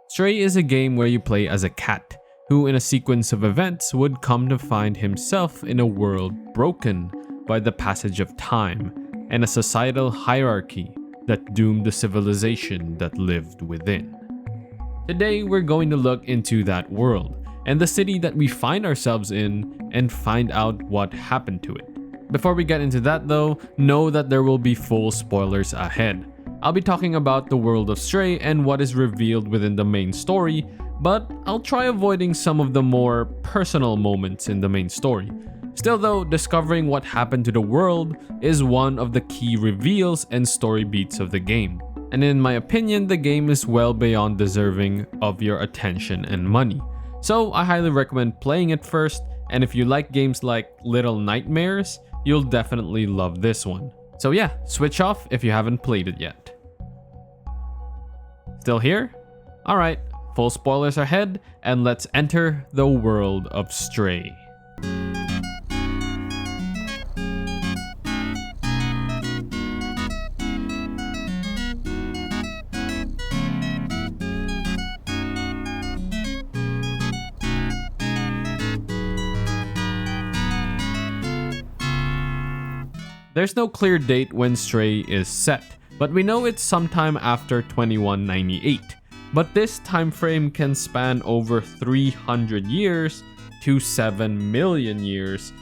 Stray is a game where you play as a cat, who in a sequence of events would come to find himself in a world broken by the passage of time and a societal hierarchy that doomed the civilization that lived within. Today we're going to look into that world and the city that we find ourselves in and find out what happened to it. Before we get into that though, know that there will be full spoilers ahead. I'll be talking about the world of Stray and what is revealed within the main story, but I'll try avoiding some of the more personal moments in the main story. Still though, discovering what happened to the world is one of the key reveals and story beats of the game. And in my opinion, the game is well beyond deserving of your attention and money. So I highly recommend playing it first, and if you like games like Little Nightmares, you'll definitely love this one. So yeah, switch off if you haven't played it yet. Still here? Alright, full spoilers ahead, and let's enter the world of Stray. There's no clear date when Stray is set, but we know it's sometime after 2198. But this time frame can span over 300 years to 7 million years,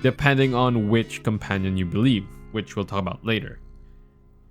depending on which companion you believe, which we'll talk about later.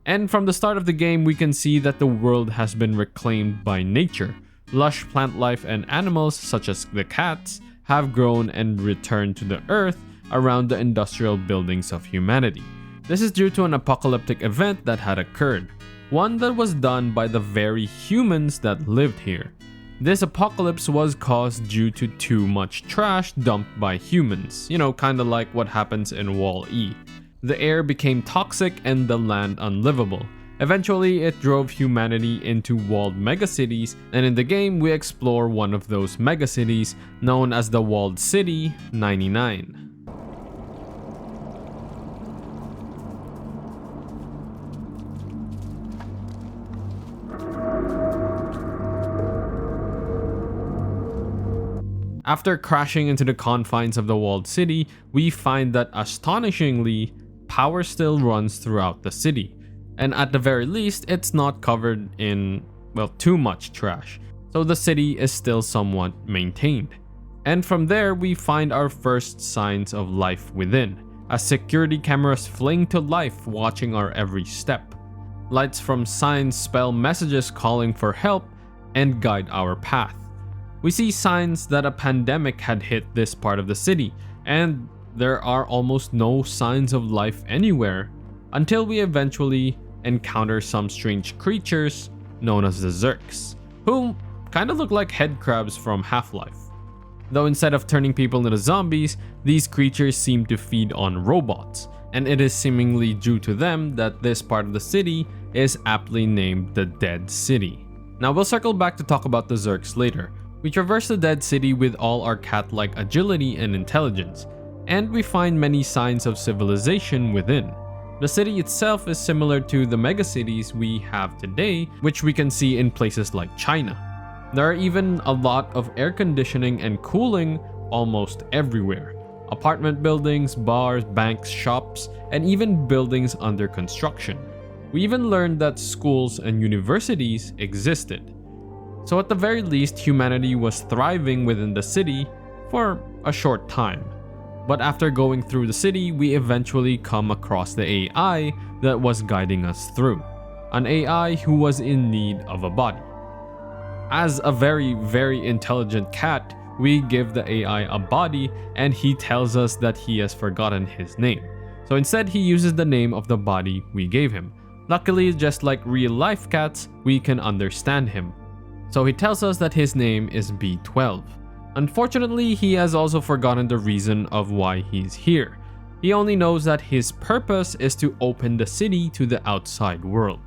And from the start of the game, we can see that the world has been reclaimed by nature. Lush plant life and animals, such as the cats, have grown and returned to the earth around the industrial buildings of humanity. This is due to an apocalyptic event that had occurred, one that was done by the very humans that lived here. This apocalypse was caused due to too much trash dumped by humans, kinda like what happens in Wall-E. The air became toxic and the land unlivable. Eventually, it drove humanity into walled megacities, and in the game we explore one of those megacities known as the Walled City 99. After crashing into the confines of the walled city, we find that astonishingly, power still runs throughout the city. And at the very least, it's not covered in, too much trash. So the city is still somewhat maintained. And from there, we find our first signs of life within, as security cameras fling to life watching our every step. Lights from signs spell messages calling for help and guide our path. We see signs that a pandemic had hit this part of the city, and there are almost no signs of life anywhere until we eventually encounter some strange creatures known as the Zurks, who kind of look like head crabs from Half-Life. Though instead of turning people into zombies, these creatures seem to feed on robots, and it is seemingly due to them that this part of the city is aptly named the Dead City. Now we'll circle back to talk about the Zurks later. We traverse the Dead City with all our cat-like agility and intelligence, and we find many signs of civilization within. The city itself is similar to the megacities we have today, which we can see in places like China. There are even a lot of air conditioning and cooling almost everywhere. Apartment buildings, bars, banks, shops, and even buildings under construction. We even learned that schools and universities existed. So at the very least, humanity was thriving within the city for a short time. But after going through the city, we eventually come across the AI that was guiding us through. An AI who was in need of a body. As a very, very intelligent cat, we give the AI a body and he tells us that he has forgotten his name. So instead, he uses the name of the body we gave him. Luckily, just like real life cats, we can understand him. So he tells us that his name is B12. Unfortunately, he has also forgotten the reason of why he's here. He only knows that his purpose is to open the city to the outside world.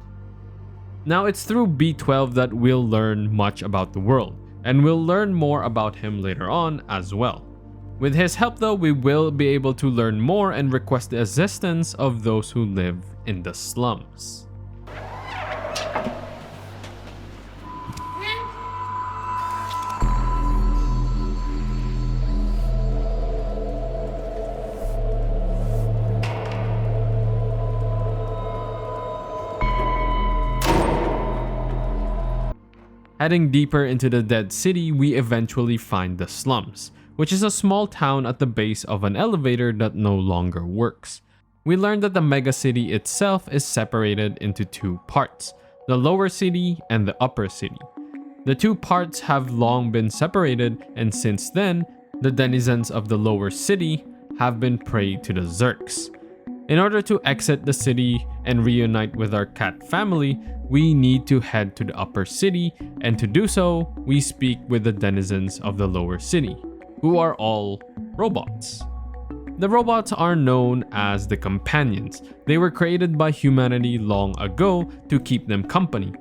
Now it's through B12 that we'll learn much about the world, and we'll learn more about him later on as well. With his help though, we will be able to learn more and request the assistance of those who live in the slums. Heading deeper into the dead city, we eventually find the slums, which is a small town at the base of an elevator that no longer works. We learn that the megacity itself is separated into two parts, the lower city and the upper city. The two parts have long been separated, and since then, the denizens of the lower city have been prey to the Zurks. In order to exit the city and reunite with our cat family, we need to head to the upper city, and to do so, we speak with the denizens of the lower city, who are all robots. The robots are known as the companions. They were created by humanity long ago to keep them company,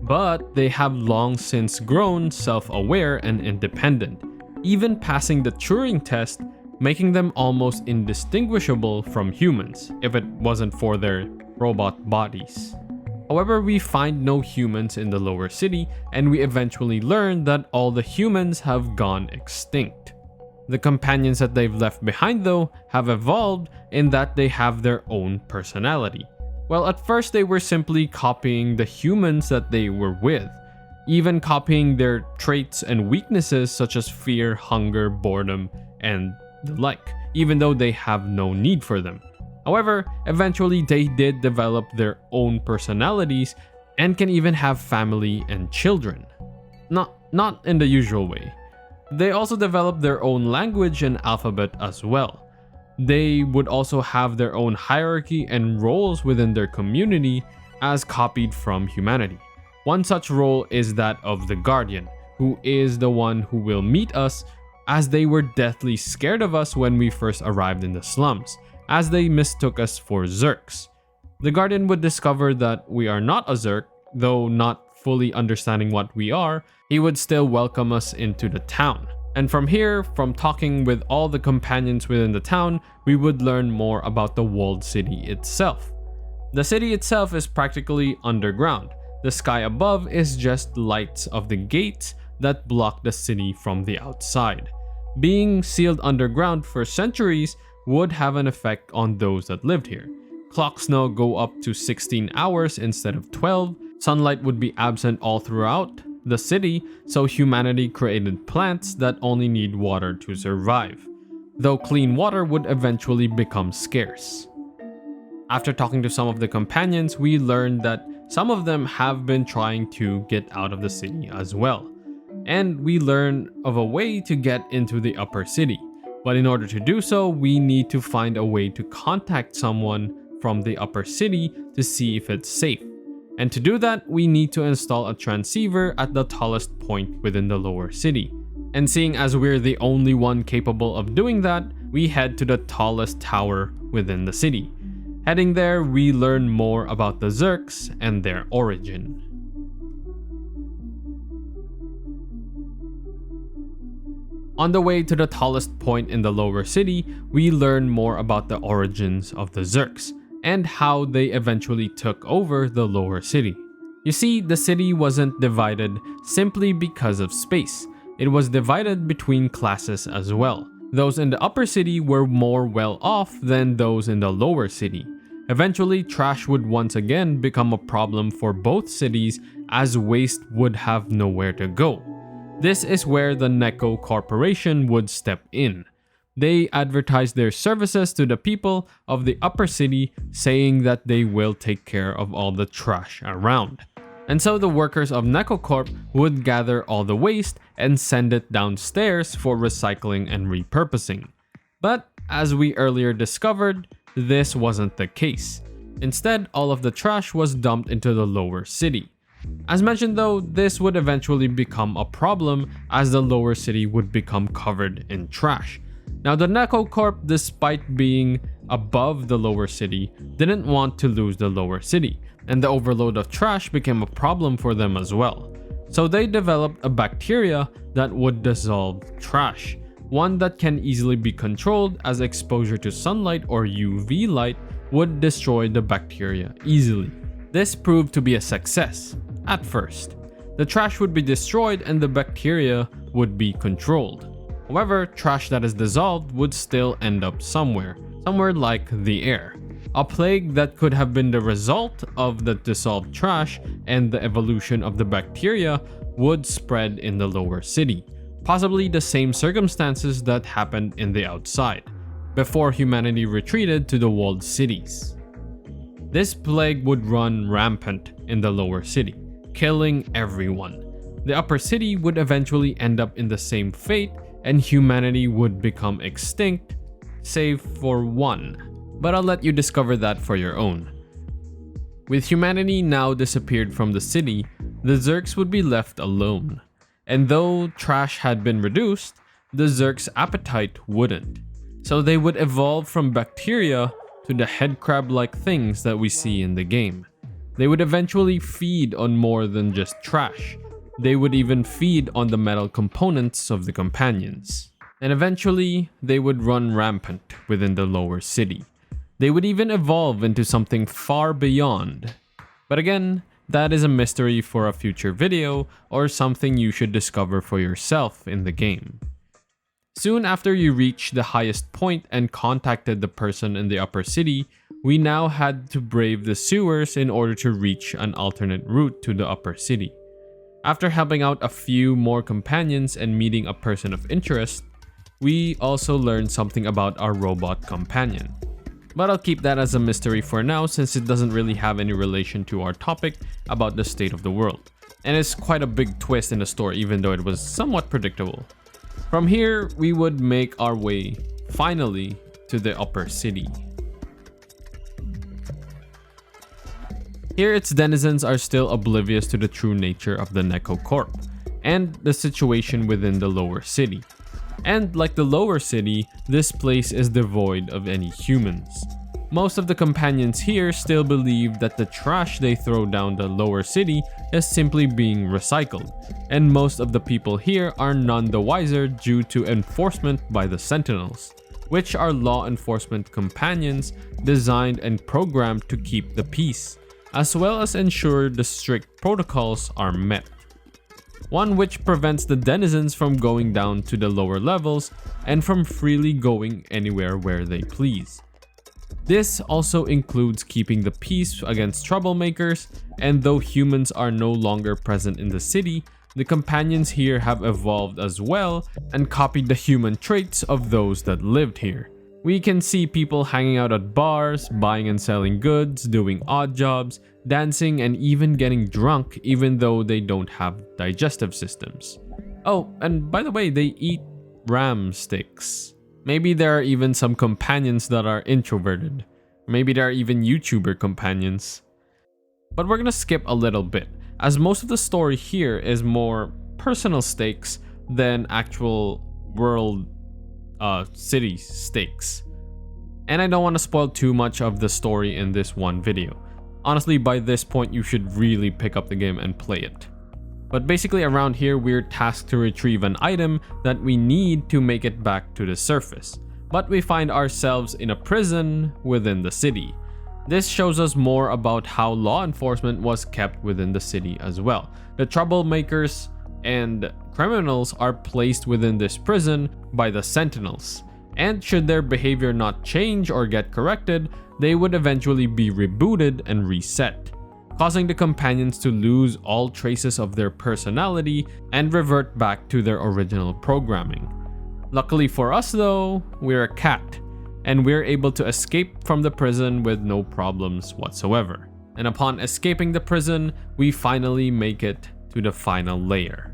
but they have long since grown self-aware and independent, even passing the Turing test, making them almost indistinguishable from humans if it wasn't for their robot bodies. However, we find no humans in the lower city, and we eventually learn that all the humans have gone extinct. The companions that they've left behind, though, have evolved in that they have their own personality. Well, at first they were simply copying the humans that they were with, even copying their traits and weaknesses such as fear, hunger, boredom, and the like, even though they have no need for them. However, eventually they did develop their own personalities and can even have family and children. Not in the usual way. They also developed their own language and alphabet as well. They would also have their own hierarchy and roles within their community as copied from humanity. One such role is that of the Guardian, who is the one who will meet us, as they were deathly scared of us when we first arrived in the slums, as they mistook us for Zurks. The Guardian would discover that we are not a Zurk, though not fully understanding what we are. He would still welcome us into the town. And from here, from talking with all the companions within the town, we would learn more about the walled city itself. The city itself is practically underground. The sky above is just lights of the gates that block the city from the outside. Being sealed underground for centuries would have an effect on those that lived here. Clocks now go up to 16 hours instead of 12. Sunlight would be absent all throughout the city, so humanity created plants that only need water to survive, though clean water would eventually become scarce. After talking to some of the companions, we learned that some of them have been trying to get out of the city as well. And we learn of a way to get into the upper city. But in order to do so, we need to find a way to contact someone from the upper city to see if it's safe. And to do that, we need to install a transceiver at the tallest point within the lower city. And seeing as we're the only one capable of doing that, we head to the tallest tower within the city. Heading there, we learn more about the Zurks and their origin. On the way to the tallest point in the lower city, we learn more about the origins of the Zurks and how they eventually took over the lower city. You see, the city wasn't divided simply because of space. It was divided between classes as well. Those in the upper city were more well off than those in the lower city. Eventually, trash would once again become a problem for both cities, as waste would have nowhere to go. This is where the Neko Corporation would step in. They advertised their services to the people of the upper city, saying that they will take care of all the trash around. And so the workers of Neko Corp would gather all the waste and send it downstairs for recycling and repurposing. But as we earlier discovered, this wasn't the case. Instead, all of the trash was dumped into the lower city. As mentioned though, this would eventually become a problem as the lower city would become covered in trash. Now the Neko Corp, despite being above the lower city, didn't want to lose the lower city, and the overload of trash became a problem for them as well. So they developed a bacteria that would dissolve trash, one that can easily be controlled, as exposure to sunlight or UV light would destroy the bacteria easily. This proved to be a success at first. The trash would be destroyed and the bacteria would be controlled. However, trash that is dissolved would still end up somewhere like the air. a plague that could have been the result of the dissolved trash and the evolution of the bacteria would spread in the lower city, possibly the same circumstances that happened in the outside, before humanity retreated to the walled cities. This plague would run rampant in the lower city, killing everyone. The upper city would eventually end up in the same fate, and humanity would become extinct, save for one. But I'll let you discover that for your own. With humanity now disappeared from the city, the Zurks would be left alone. And though trash had been reduced, the Zurks' appetite wouldn't. So they would evolve from bacteria to the headcrab-like things that we see in the game. They would eventually feed on more than just trash. They would even feed on the metal components of the companions. And eventually, they would run rampant within the lower city. They would even evolve into something far beyond. But again, that is a mystery for a future video or something you should discover for yourself in the game. Soon after you reached the highest point and contacted the person in the upper city, we now had to brave the sewers in order to reach an alternate route to the upper city. After helping out a few more companions and meeting a person of interest, we also learned something about our robot companion. But I'll keep that as a mystery for now since it doesn't really have any relation to our topic about the state of the world. And it's quite a big twist in the story even though it was somewhat predictable. From here, we would make our way, finally, to the upper city. Here, its denizens are still oblivious to the true nature of the Necocorp and the situation within the lower city. And like the lower city, this place is devoid of any humans. Most of the companions here still believe that the trash they throw down the lower city is simply being recycled, and most of the people here are none the wiser due to enforcement by the Sentinels, which are law enforcement companions designed and programmed to keep the peace, as well as ensure the strict protocols are met. One which prevents the denizens from going down to the lower levels and from freely going anywhere where they please. This also includes keeping the peace against troublemakers, and though humans are no longer present in the city, the companions here have evolved as well and copied the human traits of those that lived here. We can see people hanging out at bars, buying and selling goods, doing odd jobs, dancing, and even getting drunk even though they don't have digestive systems. Oh, and by the way, they eat ram sticks. Maybe there are even some companions that are introverted. Maybe there are even YouTuber companions. But we're gonna skip a little bit, as most of the story here is more personal stakes than actual world city stakes. And I don't want to spoil too much of the story in this one video. Honestly, by this point you should really pick up the game and play it. But basically around here we're tasked to retrieve an item that we need to make it back to the surface. But we find ourselves in a prison within the city. This shows us more about how law enforcement was kept within the city as well. The troublemakers and criminals are placed within this prison by the Sentinels, and should their behavior not change or get corrected, they would eventually be rebooted and reset, causing the companions to lose all traces of their personality and revert back to their original programming. Luckily for us though, we're a cat, and we're able to escape from the prison with no problems whatsoever. And upon escaping the prison, we finally make it to the final layer.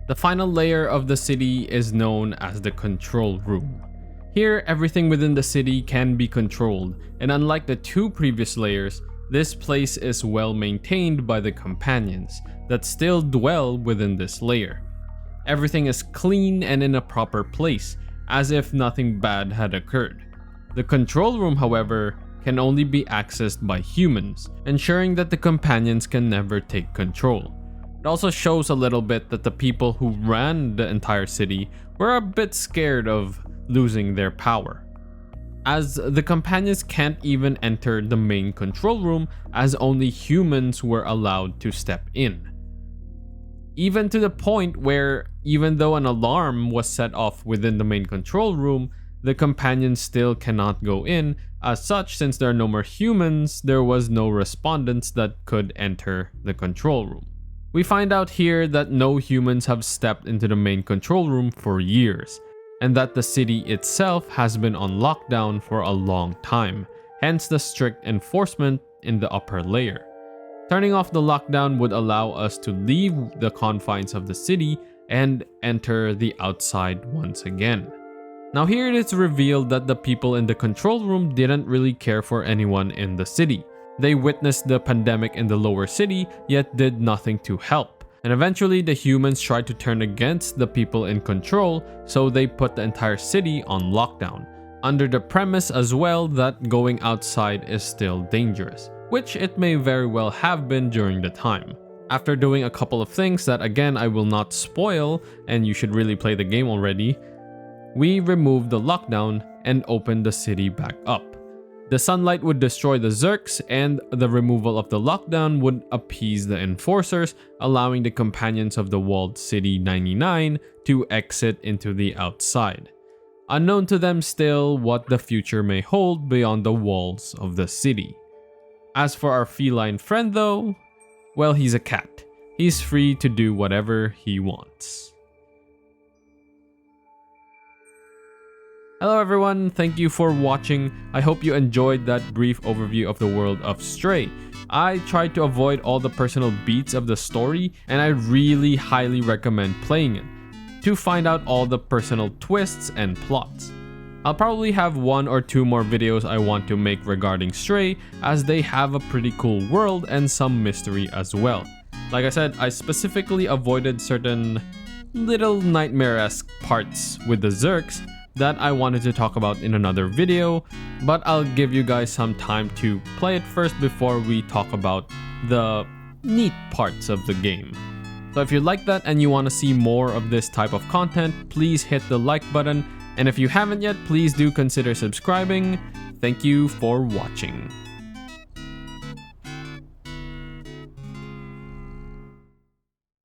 The final layer of the city is known as the control room. Here, everything within the city can be controlled, and unlike the two previous layers, this place is well maintained by the companions that still dwell within this layer. Everything is clean and in a proper place, as if nothing bad had occurred. The control room, however, can only be accessed by humans, ensuring that the companions can never take control. It also shows a little bit that the people who ran the entire city were a bit scared of losing their power, as the companions can't even enter the main control room as only humans were allowed to step in. Even to the point where, even though an alarm was set off within the main control room, the companions still cannot go in. As such, since there are no more humans, there was no respondents that could enter the control room. We find out here that no humans have stepped into the main control room for years, and that the city itself has been on lockdown for a long time, hence the strict enforcement in the upper layer. Turning off the lockdown would allow us to leave the confines of the city and enter the outside once again. Now here it is revealed that the people in the control room didn't really care for anyone in the city. They witnessed the pandemic in the lower city, yet did nothing to help. And eventually the humans tried to turn against the people in control, so they put the entire city on lockdown, under the premise as well that going outside is still dangerous, which it may very well have been during the time. After doing a couple of things that again I will not spoil, and you should really play the game already, we removed the lockdown and opened the city back up. The sunlight would destroy the Zurks, and the removal of the lockdown would appease the enforcers, allowing the companions of the walled city 99 to exit into the outside. Unknown to them still what the future may hold beyond the walls of the city. As for our feline friend though, well, he's a cat. He's free to do whatever he wants. Hello everyone, thank you for watching. I hope you enjoyed that brief overview of the world of Stray. I tried to avoid all the personal beats of the story, and I really highly recommend playing it to find out all the personal twists and plots. I'll probably have 1 or 2 more videos I want to make regarding Stray, as they have a pretty cool world and some mystery as well. Like I said, I specifically avoided certain little nightmare-esque parts with the Zurks that I wanted to talk about in another video, but I'll give you guys some time to play it first before we talk about the neat parts of the game. So if you like that and you want to see more of this type of content, please hit the like button, and if you haven't yet, please do consider subscribing. Thank you for watching.